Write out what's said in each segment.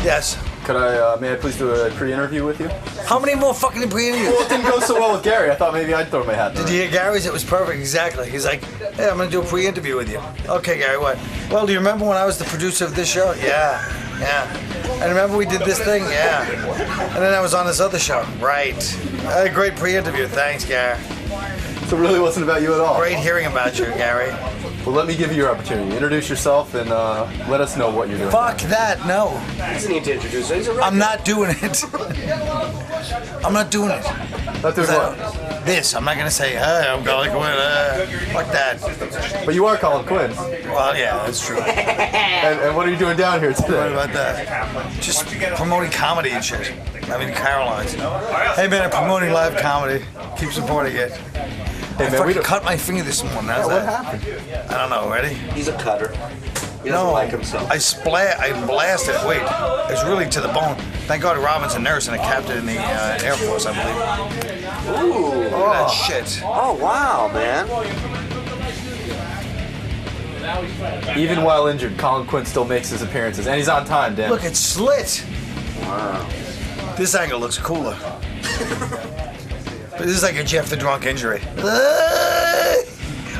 Yes. May I please do a pre-interview with you? How many more fucking pre-interviews? Well, it didn't go so well with Gary. I thought maybe I'd throw my hat in the Did you hear Gary's? It was perfect, exactly. He's like, hey, I'm going to do a pre-interview with you. Okay, Gary, what? Well, do you remember when I was the producer of this show? Yeah. And remember we did this thing? Yeah. And then I was on this other show. Right. I had a great pre-interview. Thanks, Gary. So it really wasn't about you at all? Great hearing about you, Gary. Well, let me give you your opportunity. Introduce yourself and let us know what you're doing. Fuck that, no. He doesn't need to introduce it. He's a regular. I'm not doing it. I'm not doing it. Not doing what? This. I'm not going to say, hey, I'm Colin Quinn. Fuck that. But you are Colin Quinn. Well, yeah, that's true. And what are you doing down here today? What about that? Just promoting comedy and shit. I mean, Caroline's. Hey, man, I'm promoting live comedy. Keep supporting it. Hey, I man, fucking cut my finger this morning. How's what that? happened? I don't know. Ready? He's a cutter. He doesn't like himself. I blasted it. Wait, it's really to the bone. Thank God Robin's a nurse and a captain in the Air Force, I believe. Ooh. Look at that shit. Oh, wow, man. Even while injured, Colin Quinn still makes his appearances, and he's on time, Dan. Look, it's slit. Wow. This angle looks cooler. This is like a Jeff the Drunk injury.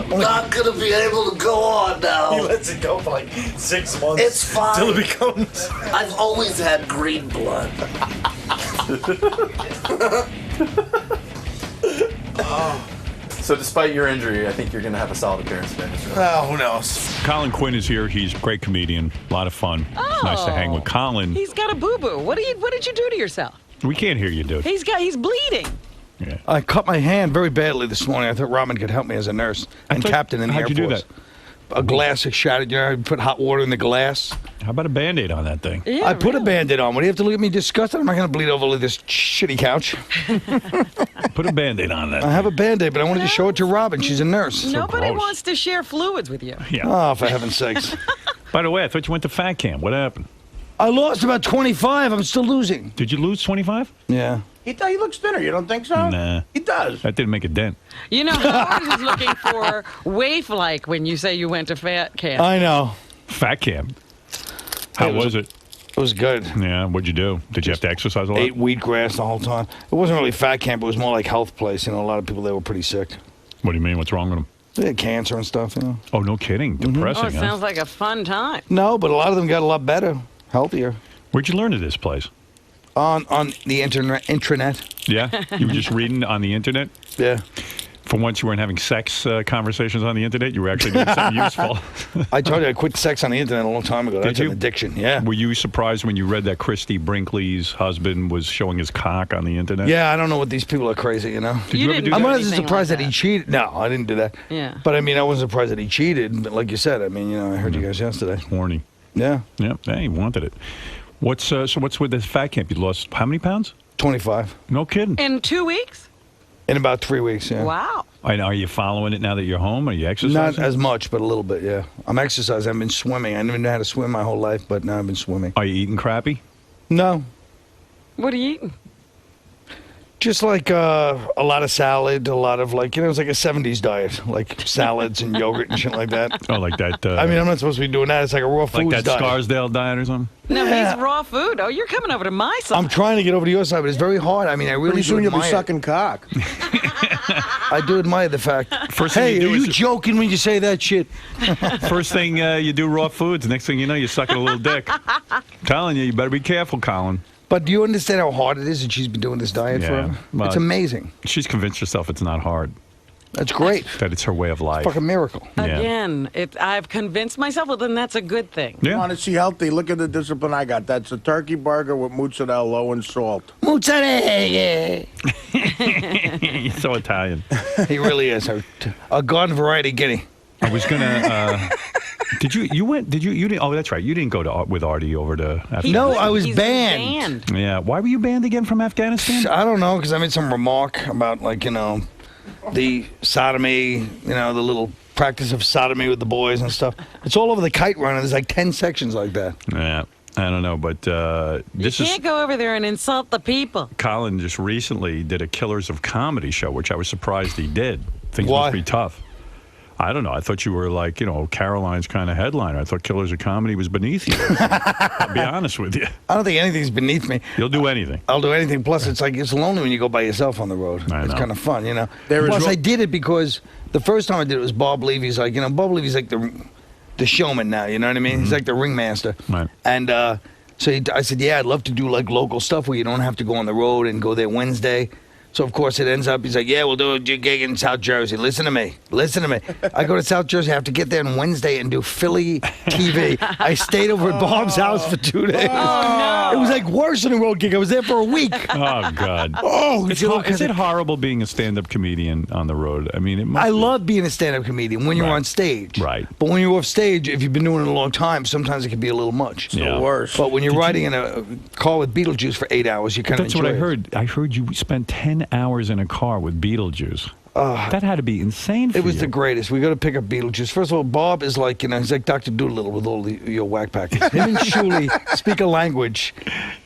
Not gonna be able to go on now. He lets it go for like 6 months. It's fine. Till it becomes. I've always had green blood. So despite your injury, I think you're going to have a solid appearance today. Oh, who knows? Colin Quinn is here. He's a great comedian. A lot of fun. It's nice to hang with Colin. He's got a boo-boo. What did you do to yourself? We can't hear you, dude. He's bleeding. Yeah. I cut my hand very badly this morning. I thought Robin could help me as a nurse and captain in the Air How'd Force. you do that? A glass is shattered. You know, I put hot water in the glass. How about a Band-Aid on that thing? Yeah, I put a really. Band-Aid on. What do you have to look at me disgusted? I'm not going to bleed over this shitty couch. Put a Band-Aid on that. I have a Band-Aid, but I wanted to show it to Robin. She's a nurse. Nobody gross. wants to share fluids with you. Yeah. Oh, for heaven's sakes. By the way, I thought you went to fat camp. What happened? I lost about 25. I'm still losing. Did you lose 25? Yeah. He thought he looks thinner. You don't think so? Nah. He does. That didn't make a dent. You know, Howard is looking for waif-like when you say you went to fat camp. I know. Fat camp. How It was- was it? It was good. Yeah. What'd you do? Did you have to exercise a lot? Ate wheatgrass the whole time. It wasn't really fat camp. It was more like health place. You know, a lot of people there were pretty sick. What do you mean? What's wrong with them? They had cancer and stuff, you know. Oh, no kidding. Oh, Depressing, it huh? sounds like a fun time. No, but a lot of them got a lot better, healthier. Where'd you learn of this place? On the intranet. Yeah? You were just reading on the internet? Yeah. For once, you weren't having sex conversations on the internet. You were actually doing something useful. I told you I quit sex on the internet a long time ago. That's you? an addiction. Yeah. Were you surprised when you read that Christy Brinkley's husband was showing his cock on the internet? Yeah, I don't know what these people are crazy, you know. Did you ever do I'm that? not anything surprised like that he cheated. No, I didn't do that. Yeah. But I mean, I wasn't surprised that he cheated. But like you said, I mean, you know, I heard you guys yesterday. Horny. Yeah. Yeah, hey, he wanted it. What's with this fat camp? You lost how many pounds? 25 No kidding. In 2 weeks? in about 3 weeks. Yeah. Wow. And are you following it now that you're home? Are you exercising? Not as much, but a little bit. Yeah. I'm exercising. I've been swimming. I never knew how to swim my whole life, but now I've been swimming. Are you eating crappy? No. What are you eating? Just like a lot of salad, a lot of like, you know, it's like a 70s diet, like salads and yogurt and shit like that. Oh, like that. I mean, I'm not supposed to be doing that. It's like a raw like foods that diet. Scarsdale diet or something? No, Yeah. he's raw food. Oh, you're coming over to my side. I'm trying to get over to your side, but it's very hard. I mean, I really Pretty do soon you'll be admire it. sucking cock. I do admire the fact. First thing Hey, you do are you is- joking when you say that shit? First thing you do raw foods. Next thing you know, you're sucking a little dick. Telling you, you better be careful, Colin. But do you understand how hard it is that she's been doing this diet Yeah, forever? well- It's amazing. She's convinced herself it's not hard. That's great. That it's her way of life. Fucking miracle. Yeah. Again, I've convinced myself, well, then that's a good thing. You Yeah. want to see healthy? Look at the discipline I got. That's a turkey burger with mozzarella low in salt. Mozzarella. You're so Italian. He really is. A garden variety guinea. I was gonna. Did you didn't? Oh, that's right. You didn't go with Artie over to Afghanistan. No, I was He's banned. Yeah. Why were you banned again from Afghanistan? I don't know, because I made some remark about, like, you know, the sodomy, you know, the little practice of sodomy with the boys and stuff. It's all over the kite runner. There's like 10 sections like that. Yeah. I don't know, but You this is can't go over there and insult the people. Colin just recently did a Killers of Comedy show, which I was surprised he did. Things Why? must be tough. I don't know. I thought you were like, Caroline's kind of headliner. I thought Killers of Comedy was beneath you. I'll be honest with you. I don't think anything's beneath me. You'll do anything. I'll do anything. Plus, it's lonely when you go by yourself on the road. It's kind of fun, Plus, I did it because the first time I did it was Bob Levy's like, Bob Levy's like the showman now, you know what I mean? Mm-hmm. He's like the ringmaster. Right. And so I said, yeah, I'd love to do like local stuff where you don't have to go on the road and go there Wednesday. So, of course, it ends up, he's like, yeah, we'll do a gig in South Jersey. Listen to me. I go to South Jersey. I have to get there on Wednesday and do Philly TV. I stayed over at Bob's house for 2 days. Oh, no. It was like worse than a road gig. I was there for a week. Oh, God. Is it horrible being a stand-up comedian on the road? I mean, it must I be. love being a stand-up comedian when you're on stage. Right. But when you're off stage, if you've been doing it a long time, sometimes it can be a little much. It's Yeah. the worst. But when you're riding in a car with Beetlejuice for 8 hours, you kind of That's enjoy what I it. heard. I heard you spent 10 hours in a car with Beetlejuice. That had to be insane for It was you. the greatest. We got to pick up Beetlejuice. First of all, Bob is like, he's like Dr. Doolittle with all your whack packets. Him and Shuley speak a language,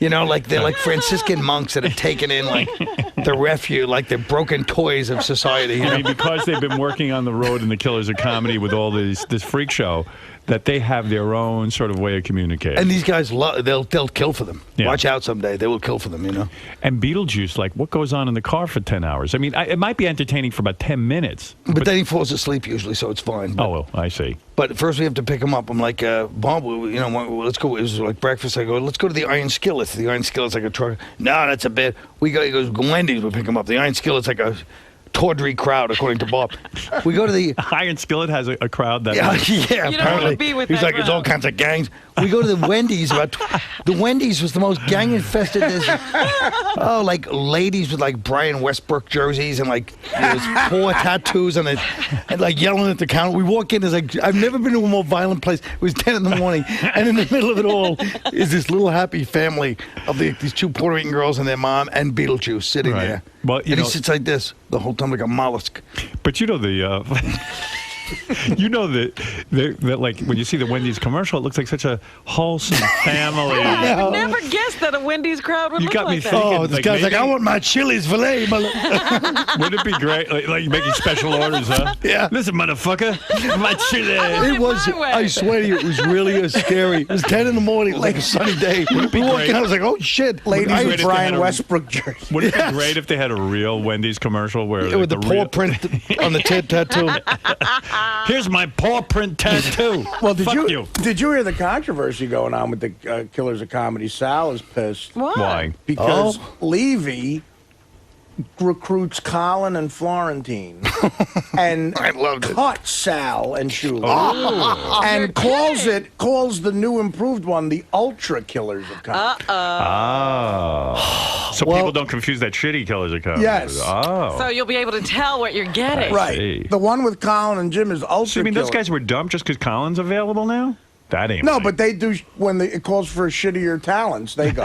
like they're like Franciscan monks that have taken in like the refuge, like the broken toys of society. I mean, because they've been working on the road in the Killers of Comedy with all this freak show, that they have their own sort of way of communicating. And these guys, they'll kill for them. Yeah. Watch out someday. They will kill for them, And Beetlejuice, like, what goes on in the car for 10 hours? I mean, it might be entertaining for about 10 minutes. But then he falls asleep usually, so it's fine. Oh, well, I see. But first we have to pick him up. I'm like, Bob, let's go. It was like breakfast. I go, let's go to the Iron Skillet. The Iron Skillet's like a truck. No, that's a bit. He goes, Wendy's, we pick him up. The Iron Skillet's like a tawdry crowd, according to Bob. We go to the... Iron Skillet has a crowd that... Yeah, You don't want to apparently. be with He's that like, it's all crowd. kinds of gangs. We go to the Wendy's. The Wendy's was the most gang-infested... like ladies with like Brian Westbrook jerseys and like poor tattoos and like yelling at the counter. We walk in, it's like, I've never been to a more violent place. It was 10 in the morning. And in the middle of it all is this little happy family of these two Puerto Rican girls and their mom and Beetlejuice sitting Right. there. Well, and he sits like this the whole time like a mollusk. But that like when you see the Wendy's commercial, it looks like such a wholesome family. I would never guessed that a Wendy's crowd would You look got me like that. thinking. Oh, this guy's like, I want my Chili's filet. Wouldn't it be great? Like making special orders, huh? Yeah. Listen, motherfucker, my chili. It was, my way. I swear to you, it was really scary. It was 10 in the morning, like a sunny day. We walked great? in, I was like, oh shit. Ladies Great with if they Brian had a- Westbrook jersey. Wouldn't it Yes. be great if they had a real Wendy's commercial where Yeah, with the paw print on the tattoo. Here's my paw print tattoo. Well, Fuck you. did you hear the controversy going on with the Killers of Comedy? Sal is pissed Why? Why? because Levy recruits Colin and Florentine and I loved it. cut Sal and Shula Oh. and calls the new improved one the Ultra Killers of Comedy. Oh. So Well- people don't confuse that shitty Killers of Comedy. Yes. Oh. So you'll be able to tell what you're getting. Right. see. The one with Colin and Jim is Ultra So you mean those Killer. guys were dumb just because Colin's available now? That ain't No, right. but they do when it calls for shittier talents. They go.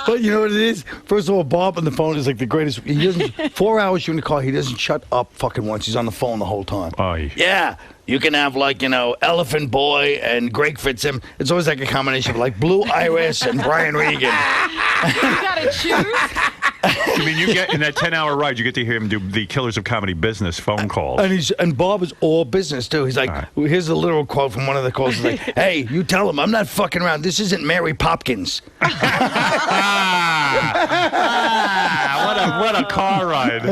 But you know what it is? First of all, Bob on the phone is like the greatest. He doesn't, 4 hours you in the car, he doesn't shut up fucking once. He's on the phone the whole time. Oh, Yeah, you can have like, Elephant Boy and Greg Fitzhim. It's always like a combination of like Blue Iris and Brian Regan. You gotta choose. I mean, you get in that 10-hour ride, you get to hear him do the Killers of Comedy business phone calls. And Bob is all business too. He's like, here's a literal quote from one of the calls. He's like, hey, you tell him I'm not fucking around. This isn't Mary Popkins. What a car ride.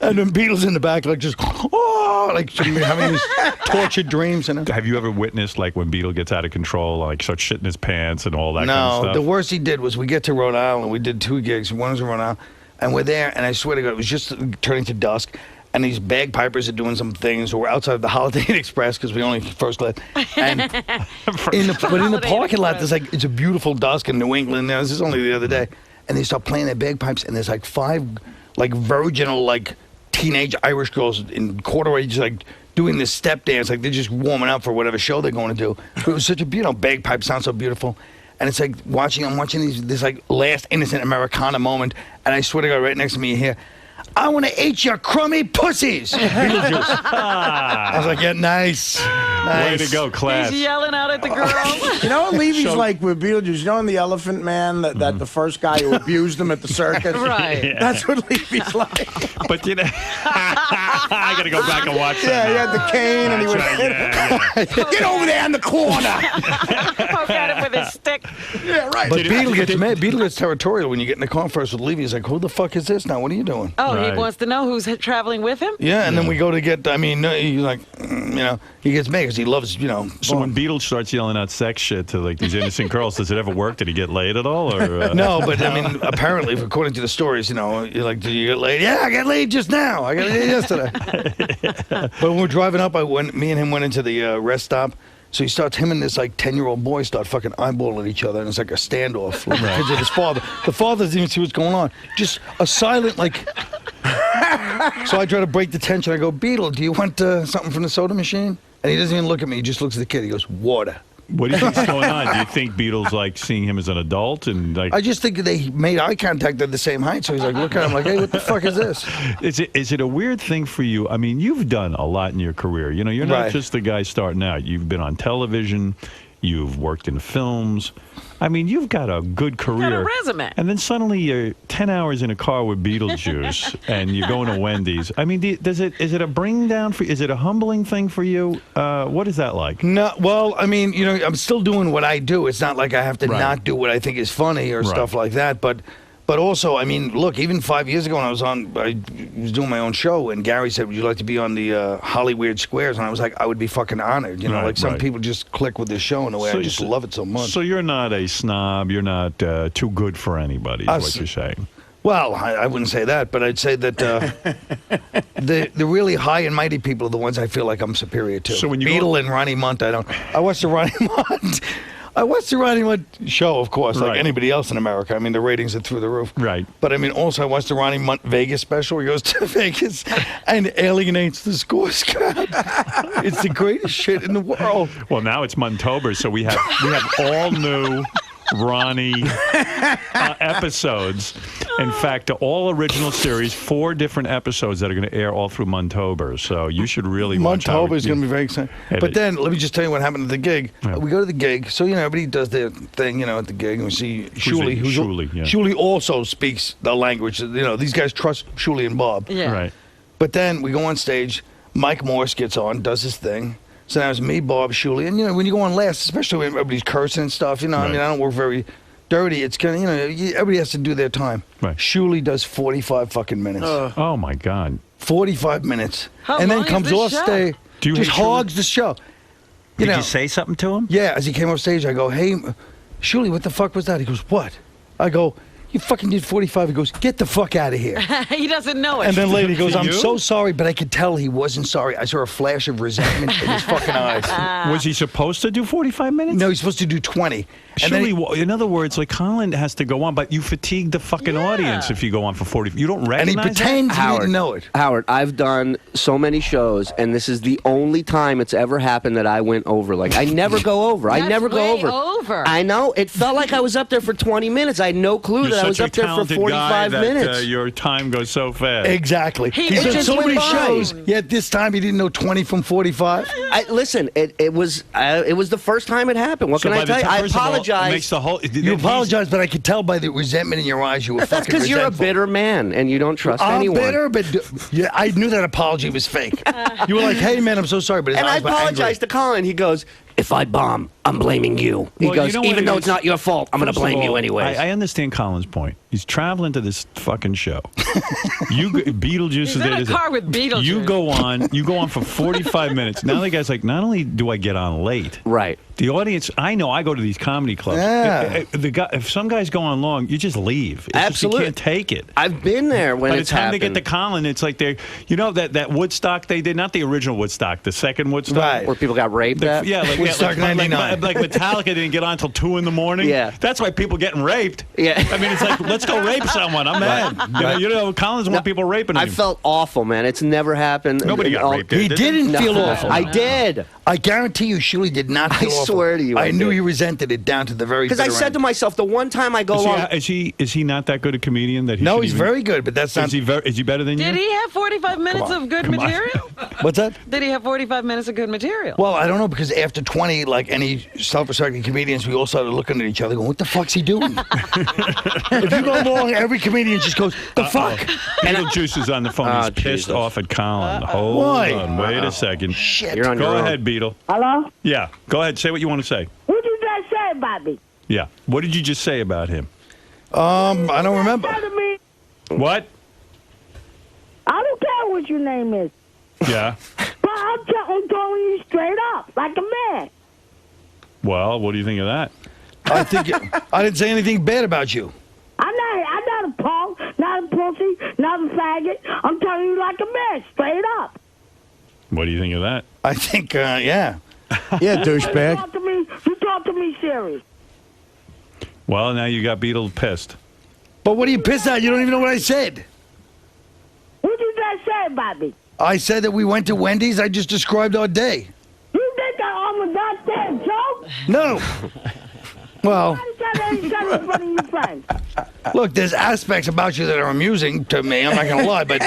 And then Beatles in the back, like just, like having these tortured dreams. Have you ever witnessed like when Beetle gets out of control, like starts shitting his pants and all that kind of No, stuff? the worst he did was we get to Rhode Island. We did 2 gigs. One was in Rhode Island, and we're there. And I swear to God, it was just turning to dusk. And these bagpipers are doing some things. So we're outside of the Holiday Inn Express because we only first class. And in the Holiday parking lot, Express. there's like it's a beautiful dusk in New England. This is only the other day, and they start playing their bagpipes, and there's like 5 like virginal like teenage Irish girls in corduroy just like doing this step dance, like they're just warming up for whatever show they're going to do. It was such a bagpipe sounds so beautiful. And it's like I'm watching this like last innocent Americana moment, and I swear to God, right next to me you hear, I want to eat your crummy pussies. Beetlejuice. I was like, yeah, nice. Way to go, class. He's yelling out at the girl. You know what Levy's like with Beetlejuice? You know in The Elephant Man, that the first guy who abused him at the circus? Right. Yeah. That's what Levy's like. But you know, I got to go back and watch that. Yeah, he had the cane and he That's was... right, yeah. Get over there in the corner. Poke at him with his stick. Yeah, right. But Beetle gets mad. Beetle gets territorial when you get in the car first with Levy. He's like, who the fuck is this now? What are you doing? Oh, Right. he wants to know who's traveling with him? Yeah, and then we go to get, I mean, he's like, he gets mad because he loves, So when Beetle starts yelling out sex shit to like these innocent girls, does it ever work? Did he get laid at all? Or No, but I mean, apparently, according to the stories, you're like, did you get laid? Yeah, I got laid just now. I got laid yesterday. But when we're driving up, me and him went into the rest stop. So he starts, him and this like 10-year-old boy start fucking eyeballing each other, and it's like a standoff. Like the kids with his father. The father doesn't even see what's going on. Just a silent like. So I try to break the tension. I go, Beetle, do you want something from the soda machine? And he doesn't even look at me. He just looks at the kid. He goes, water. what do you think's going on? Do you think Beetle's like seeing him as an adult and like? I just think they made eye contact at the same height. So he's like, look at him like, hey, what the fuck is this? Is it a weird thing for you? I mean, you've done a lot in your career. You know, you're not Right. just the guy starting out. You've been on television. You've worked in films. I mean, you've got a good career. Got a resume. And then suddenly you're 10 hours in a car with Beetlejuice and you're going to Wendy's. I mean, is it a bring down for? Is it a humbling thing for you? What is that like? No, well, I mean, I'm still doing what I do. It's not like I have to Right. not do what I think is funny or Right. stuff like that. But also, I mean, look, even 5 years ago when I was doing my own show, and Gary said, would you like to be on the Hollywood Squares? And I was like, I would be fucking honored. You know, Right, like some right. people just click with this show in a way. I just love it so much. So you're not a snob. You're not too good for anybody, is what you're saying. Well, I wouldn't say that, but I'd say that the really high and mighty people are the ones I feel like I'm superior to. So when you Beetle go- and Ronnie Munt, I watched the Ronnie Munt. I watched the Ronnie Munt show, of course, like Right. anybody else in America. I mean, the ratings are through the roof. Right. But I mean, also I watched the Ronnie Munt Vegas special. He goes to Vegas and alienates the scorecard. It's the greatest shit in the world. Well, now it's Montober, so we have all new Ronnie episodes. In fact, all original series, 4 different episodes that are going to air all through Montober. So you should really watch how Montober is going to be very exciting. Yeah, But then, let me just tell you what happened at the gig. Yeah. We go to the gig, so, everybody does their thing, at the gig, and we see Shuley. Shuley, yeah. Shuley also speaks the language. These guys trust Shuley and Bob. Yeah. Right. But then we go on stage, Mike Morse gets on, does his thing. So now it's me, Bob, Shuley, and, when you go on last, especially when everybody's cursing and stuff, I mean, Right. I don't work very dirty. It's kind of, everybody has to do their time. Right. Shuley does 45 fucking minutes. Oh, my God. 45 minutes. How and then long is comes this off show? stage, Do you just hate Shuley? hogs the show. Did you say something to him? Yeah, as he came off stage, I go, hey, Shuley, what the fuck was that? He goes, what? I go, you fucking did 45. He goes, get the fuck out of here. He doesn't know it. And then later he goes, To I'm you? so sorry, but I could tell he wasn't sorry. I saw a flash of resentment in his fucking eyes. Was he supposed to do 45 minutes? No, he's supposed to do 20. And then Surely, in other words, like Colin has to go on, but you fatigue the fucking audience if you go on for 40. You don't and recognize he pretends he Howard. didn't know it. Howard, I've done so many shows, and this is the only time it's ever happened that I went over. Like, I never go over. I That's never go way over. over. I know. It felt like I was up there for 20 minutes. I had no clue You're that I was such up a there for talented 45 guy minutes. that your time goes so fast. Exactly. He He's done just so went many by. shows, yet this time he didn't know 20 from 45. Listen, it was the first time it happened. What So can by I the tell you? time- I first of all, it apologize. makes the whole. You apologize, but I could tell by the resentment in your eyes you were That's fucking because you're a resentful. bitter man and you don't trust I'm anyone. bitter, but yeah, I knew that apology was fake. You were like, "Hey, man, I'm so sorry," but his And I eyes were angry. apologized to Colin. He goes, "If I bomb, I'm blaming you." He Well, goes, you know what "Even it though is? it's not your fault, I'm going to First of blame you all, anyways." I understand Colin's point. He's traveling to this fucking show. Beetlejuice is He's in there. a car with Beetlejuice. You go on for 45 minutes. Now the guy's like, not only do I get on late, Right. the audience, I know I go to these comedy clubs. Yeah. The guy, if some guys go on long, you just leave. It's Absolutely. Just, you can't take it. I've been there when By the it's time happened. they get to Colin, it's like they, that Woodstock they did, not the original Woodstock, the second Woodstock. Right. Where people got raped at? Yeah, like like, Woodstock '99. like Metallica didn't get on until 2 in the morning. Yeah. That's why people getting raped. Yeah. I mean, it's like, let's go rape someone. I'm mad. You know, Collins want people raping him. I felt awful, man. It's never happened. Nobody got raped. He did they? didn't No. feel awful. I did. I guarantee you, Shuli did not feel awful. swear to you, I I knew did. he resented it down to the very Because I bitter said end. to myself, the one time I go along. Is he not that good a comedian that he No, should he's even- very good, but that's not. Is he better than Did you? he have 45 minutes of good Come on. material? What's that? Did he have 45 minutes of good material? Well, I don't know, because after 20, like any self-respecting comedians, we all started looking at each other going, what the fuck's he doing? If you go along, every comedian just goes, the fuck? Beetlejuice is on the phone. He's Oh, pissed Jesus. off at Colin. Hold Why? on. Wait a second. Shit. You're on Go your own. ahead, Beetle. Hello? Yeah. Go ahead. Say what you want to say. What did you just say about me? Yeah. What did you just say about him? I don't remember. Tell me, What? I don't care what your name is, Yeah. but I'm telling you straight up, like a man. Well, what do you think of that? I think I didn't say anything bad about you. I'm not a punk, not a pussy, not a faggot. I'm telling you like a man, straight up. What do you think of that? I think, yeah. Yeah, You douchebag. talk to me serious. Well, now you got Beetle pissed. But what are you pissed at? You don't even know what I said. What did you just say about me? I said that we went to Wendy's. I just described our day. You think I'm a goddamn joke? No. Well, Why did you tell in front of your friends? look, there's aspects about you that are amusing to me. I'm not going to lie, but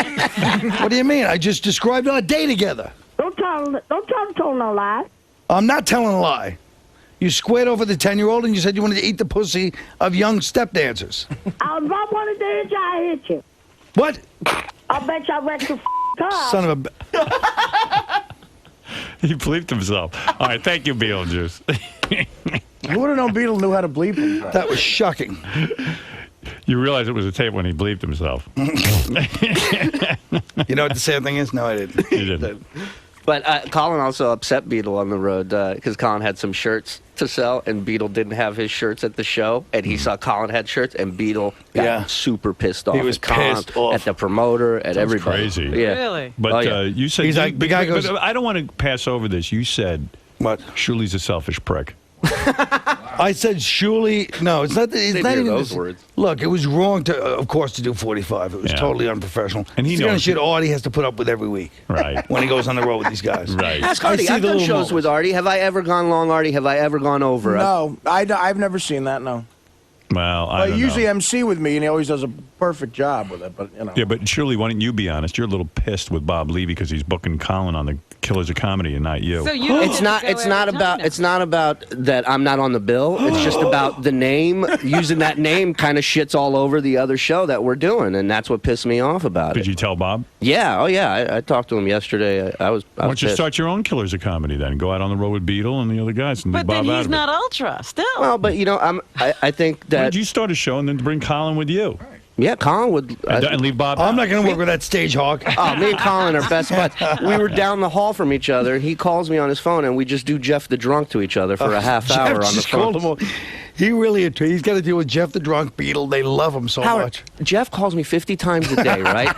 what do you mean? I just described our day together. Don't tell no lie. I'm not telling a lie. You squared over the 10-year-old and you said you wanted to eat the pussy of young step dancers. If I wanted to hit you, I hit you. What? I bet you I wrecked your car. Son of a... He bleeped himself. All right. Thank you, Beetlejuice. Who would have known Beetle knew how to bleep him? That was shocking. You realize it was a tape when he bleeped himself. You know what the sad thing is? No, I didn't. He didn't. But Colin also upset Beetle on the road because Colin had some shirts to sell, and Beetle didn't have his shirts at the show, and he saw Colin had shirts, and Beetle got Yeah. super pissed off. He was at Colin, pissed off. at the promoter, at everybody. crazy. Yeah. Really? But Oh, yeah. you said He's like, the guy goes- but I don't want to pass over this. You said What? Shuli's a selfish prick. I said, Shuli. No, it's not. It's Didn't not hear even those words. Look, it was wrong to, of course, to do 45. It was Yeah. totally unprofessional. And he it's the kind of knows shit it. Artie has to put up with every week. Right. When he goes on the road with these guys. Right. Ask I Artie. see I've the done little shows moments. with Artie. Have I ever gone long, Artie? Have I ever gone over? No, I've never seen that, no. Well, I But don't he usually know. MC with me, and he always does a perfect job with it, but, you know. Yeah, but surely, why don't you be honest? You're a little pissed with Bob Levy because he's booking Colin on the Killers of Comedy and not you. So you don't It's get not. to go It's every not time about. now. It's not about that I'm not on the bill. It's just about the name. Using that name kind of shits all over the other show that we're doing, and that's what pissed me off about Did it. you tell Bob? Yeah. Oh yeah. I talked to him yesterday. I was. Why I don't was you pissed. start your own Killers of Comedy then? Go out on the road with Beetle and the other guys and But leave Bob then out he's of it. not ultra still. Well, but you know, I think Why that don't you start a show and then bring Colin with you yeah, Colin would. and leave Bob I'm out? not going to work with that stage hawk. Oh, me and Colin are best buds. We were down the hall from each other, and he calls me on his phone, and we just do Jeff the Drunk to each other for a half Jeff hour on the just phone. called him all- He really, he's got to deal with Jeff the Drunk Beetle. They love him so Howard, much. Jeff calls me 50 times a day, right?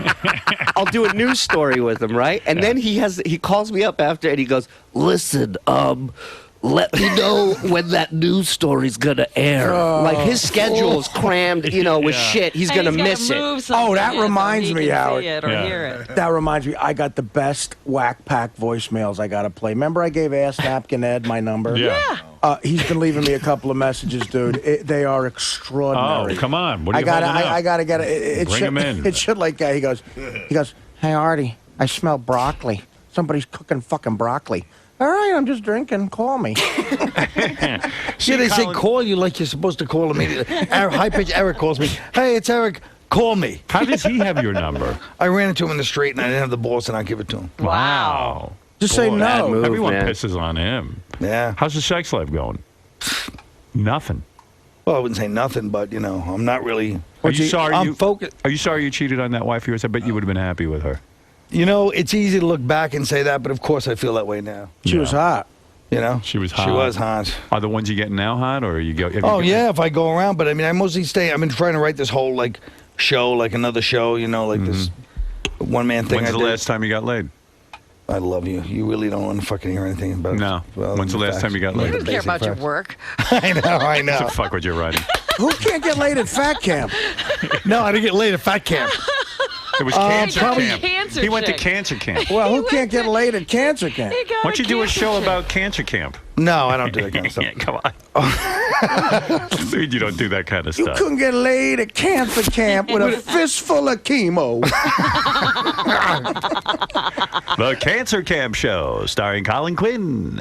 I'll do a news story with him, right? And then he calls me up after, and he goes, Listen, let me know when that news story's gonna air. like his schedule is crammed, with shit. He's And going to gotta miss it. move something Oh, that in so reminds he me, can Howard. see it or Yeah. hear it. That reminds me, I got the best whack pack voicemails I got to play. Remember I gave Ass Napkin Ed my number? Yeah. He's been leaving me a couple of messages, dude. They are extraordinary. Oh, come on. What are you I holding up? gotta get it. It's Bring shit, him in. It's shit like that. He goes, hey, Artie, I smell broccoli. Somebody's cooking fucking broccoli. All right, I'm just drinking. Call me. Yeah, they say call you like you're supposed to call immediately. High-pitched Eric calls me. Hey, it's Eric. Call me. How does he have your number? I ran into him in the street, and I didn't have the balls to not give it to him. Wow. Just say Boy, no. move. Everyone man. pisses on him. Yeah. How's the sex life going? Nothing. Well, I wouldn't say nothing, but, I'm not really... Are you sorry I'm you focused. Are you sorry you cheated on that wife of yours? I bet you would have been happy with her. It's easy to look back and say that, but of course I feel that way now. She was hot. She was hot. She was hot. Are the ones you get now hot, or you go? Oh, yeah, if I go around. But, I mostly stay. I've been trying to write this whole, show, another show, this one-man thing When's I the did. last time you got laid? I love you. You really don't want to fucking hear anything about No. When's the last time you got You laid? don't care about your work. I know. What the fuck what you're writing? Who can't get laid at fat camp? No, I didn't get laid at fat camp. It was cancer probably camp. cancer He went to chick. cancer camp. Well, who went can't get to- laid at cancer camp? He got Why don't you do a cancer show chick. about cancer camp? No, I don't do that kind of stuff. Yeah, come on. Dude, you don't do that kind of You stuff. couldn't get laid at cancer camp with a fistful of chemo. The Cancer Camp Show, starring Colin Quinn.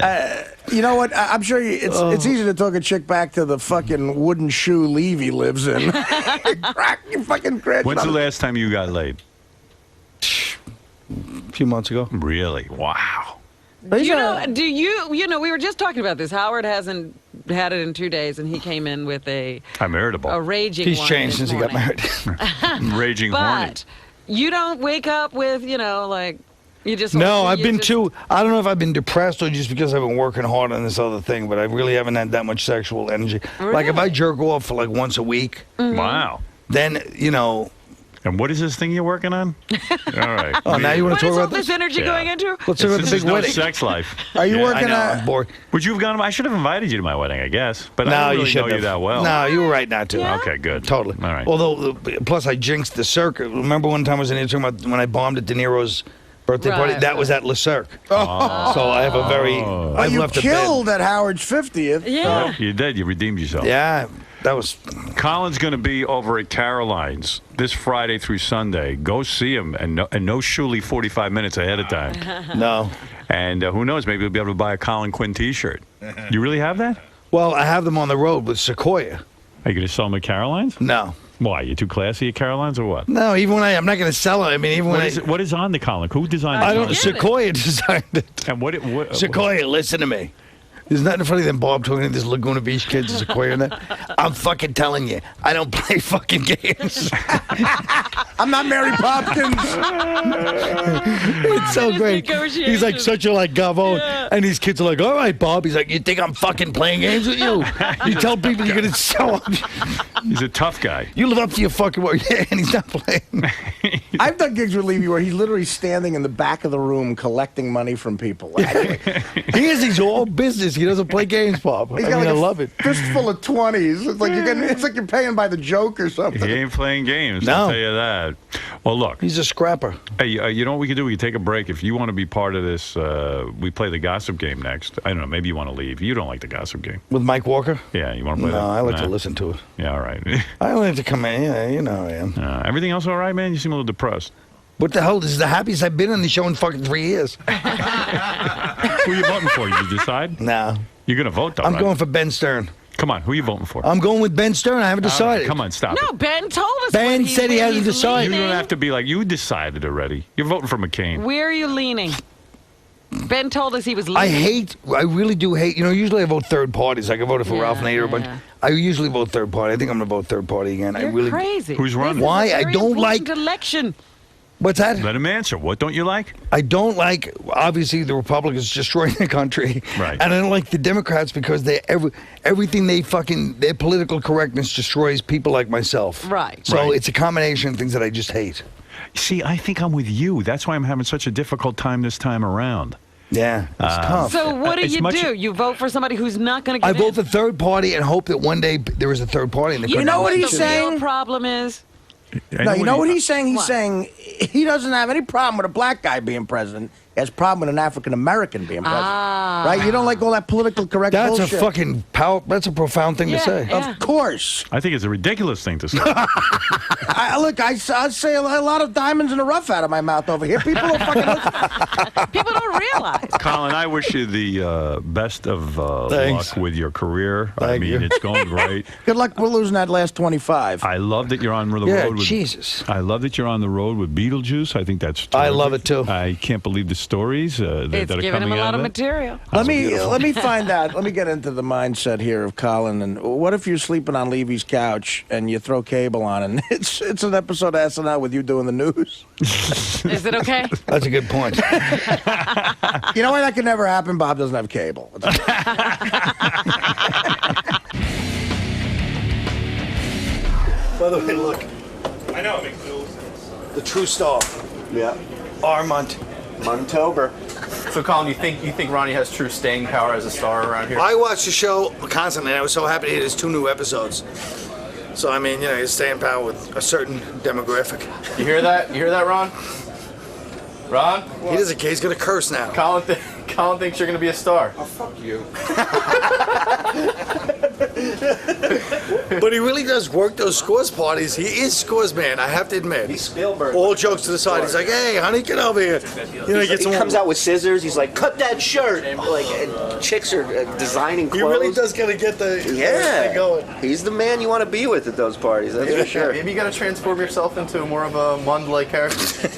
You know what? I'm sure it's easy to talk a chick back to the fucking wooden shoe Levy lives in. Crack your fucking crutch. When's the last time you got laid? A few months ago. Really? Wow. You know, we were just talking about this. Howard hasn't had it in 2 days, and he came in with a I'm irritable. raging He's one changed this since he got morning. married. Raging horny. But you don't wake up with, like, you just... No, I've you been just- too. I don't know if I've been depressed or just because I've been working hard on this other thing, but I really haven't had that much sexual energy. Like if I jerk off for like once a week, Wow. then And what is this thing you're working on? All right. Oh, now you want What to is talk all about this this? energy Yeah. going into? Let's talk about the This big is no wedding. sex life. Are you I working know. on? I'm bored. Would you have gone? I should have invited you to my wedding, I guess. But No, I don't you really shouldn't know you have. that well. No, you were right not to. Yeah. Okay, good. Totally. All right. Although, plus I jinxed the circuit. Remember one time I was in here talking about when I bombed at De Niro's birthday party? Right, That was at Le Cirque. So I have a very. Oh, I've you left killed at Howard's 50th. Yeah. You did. You redeemed yourself. Yeah, that was. Colin's going to be over at Caroline's this Friday through Sunday. Go see him, and no Shuli 45 minutes ahead of time. No. And who knows? Maybe we'll be able to buy a Colin Quinn T-shirt. You really have that? Well, I have them on the road with Sequoia. Are you going to sell them at Caroline's? No. Why? You too classy at Caroline's or what? No, even when I'm not going to sell it. I mean, even when What is on the Colin? Who designed I it? don't. get it. Sequoia designed it. And what Sequoia, listen to me. There's nothing funny than Bob talking to this Laguna Beach kids and Sequoia and that. I'm fucking telling you, I don't play fucking games. I'm not Mary Poppins. It's so his great. He's like negotiations. such a like gavo, Yeah. and these kids are like, "All right, Bob." He's like, "You think I'm fucking playing games with you? You tell people you're gonna show up. He's a tough guy. You live up to your fucking word." Yeah, and he's not playing. I've done gigs with Levy where he's literally standing in the back of the room collecting money from people. He's all business. He doesn't play games, Bob. I He's mean, got like I a love it. fistful of 20s. It's like it's like you're paying by the joke or something. He ain't playing games. No. I'll tell you that. Well, look. He's a scrapper. Hey, you know what we can do? We can take a break. If you want to be part of this, we play the gossip game next. I don't know. Maybe you want to leave. You don't like the gossip game. With Mike Walker? Yeah, you want to play No, that? I like Nah. to listen to it. Yeah, all right. I only have to come in. Yeah, you know I am. Everything else all right, man? You seem a little depressed. What the hell? This is the happiest I've been on the show in fucking 3 years. Who are you voting for? Did you decide? No. You're going to vote, though, I'm right? going for Ben Stern. Come on. Who are you voting for? I'm going with Ben Stern. I haven't All right, decided. come on, stop No, it. Ben told us. Ben when said he where hasn't he's decided. You leaning. don't have to be like, you decided already. You're voting for McCain. Where are you leaning? Ben told us he was leaning. I really do hate, usually I vote third parties. Like I voted for Yeah, Ralph Nader, but yeah. I usually vote third party. I think I'm going to vote third party again. You're I really. crazy. Who's running? This is Why? a I very don't important like- election. What's that? Let him answer. What don't you like? I don't like, obviously, the Republicans destroying the country. Right. And I don't like the Democrats because everything their political correctness destroys people like myself. Right. So Right. it's a combination of things that I just hate. See, I think I'm with you. That's why I'm having such a difficult time this time around. Yeah, it's tough. So what do It's you much- do? You vote for somebody who's not going to I get vote in? for third party and hope that one day there is a third party in the country. You know what the he's saying? real problem is? No, you know what he's saying? He's What? saying he doesn't have any problem with a black guy being president. He has a problem with an African American being president. Ah. Right? You don't like all that political correct That's bullshit. a fucking that's a profound thing Yeah, to say. yeah. Of course. I think it's a ridiculous thing to say. I say a lot of diamonds in the rough out of my mouth over here. People don't fucking listen. People don't realize. Colin, I wish you the best of Thanks. luck with your career. I Thank mean, you. it's going great. Good luck with losing that last 25. I love that you're on the Yeah, road with Jesus. I love that you're on the road with Beetlejuice. I think that's I terrific. love it, too. I can't believe the stories that It's are giving him coming a out lot of it. material. Let me find out. Let me get into the mindset here of Colin. And what if you're sleeping on Levy's couch and you throw cable on, and it's an episode of SNL with you doing the news? Is it okay? That's a good point. You know why that could never happen? Bob doesn't have cable. By the way, look, I know, it makes no sense. the true star, Yeah. Armand. Montober. So, Colin, you think Ronnie has true staying power as a star around here? I watch the show constantly, and I was so happy to hear there's 2 new episodes. So, I mean, he's staying power with a certain demographic. You hear that? You hear that, Ron? Ron? He doesn't care. He's going to curse now. Colin thinks you're going to be a star. Oh, fuck you. But he really does work those scores parties. He is scores man, I have to admit. He's Spielberg. All jokes to the side. He's like, hey, honey, get over here. He comes out with scissors. He's like, cut that shirt. And chicks are designing clothes. He really does gotta get the thing going. He's the man you want to be with at those parties. That's for sure. Maybe you got to transform yourself into more of a Mund-like character.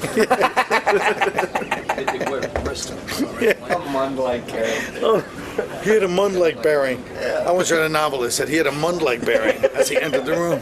Mund-like character. Oh, he had a Mund-like bearing. I once read a novelist said he had a Mund-like bearing as he entered the room.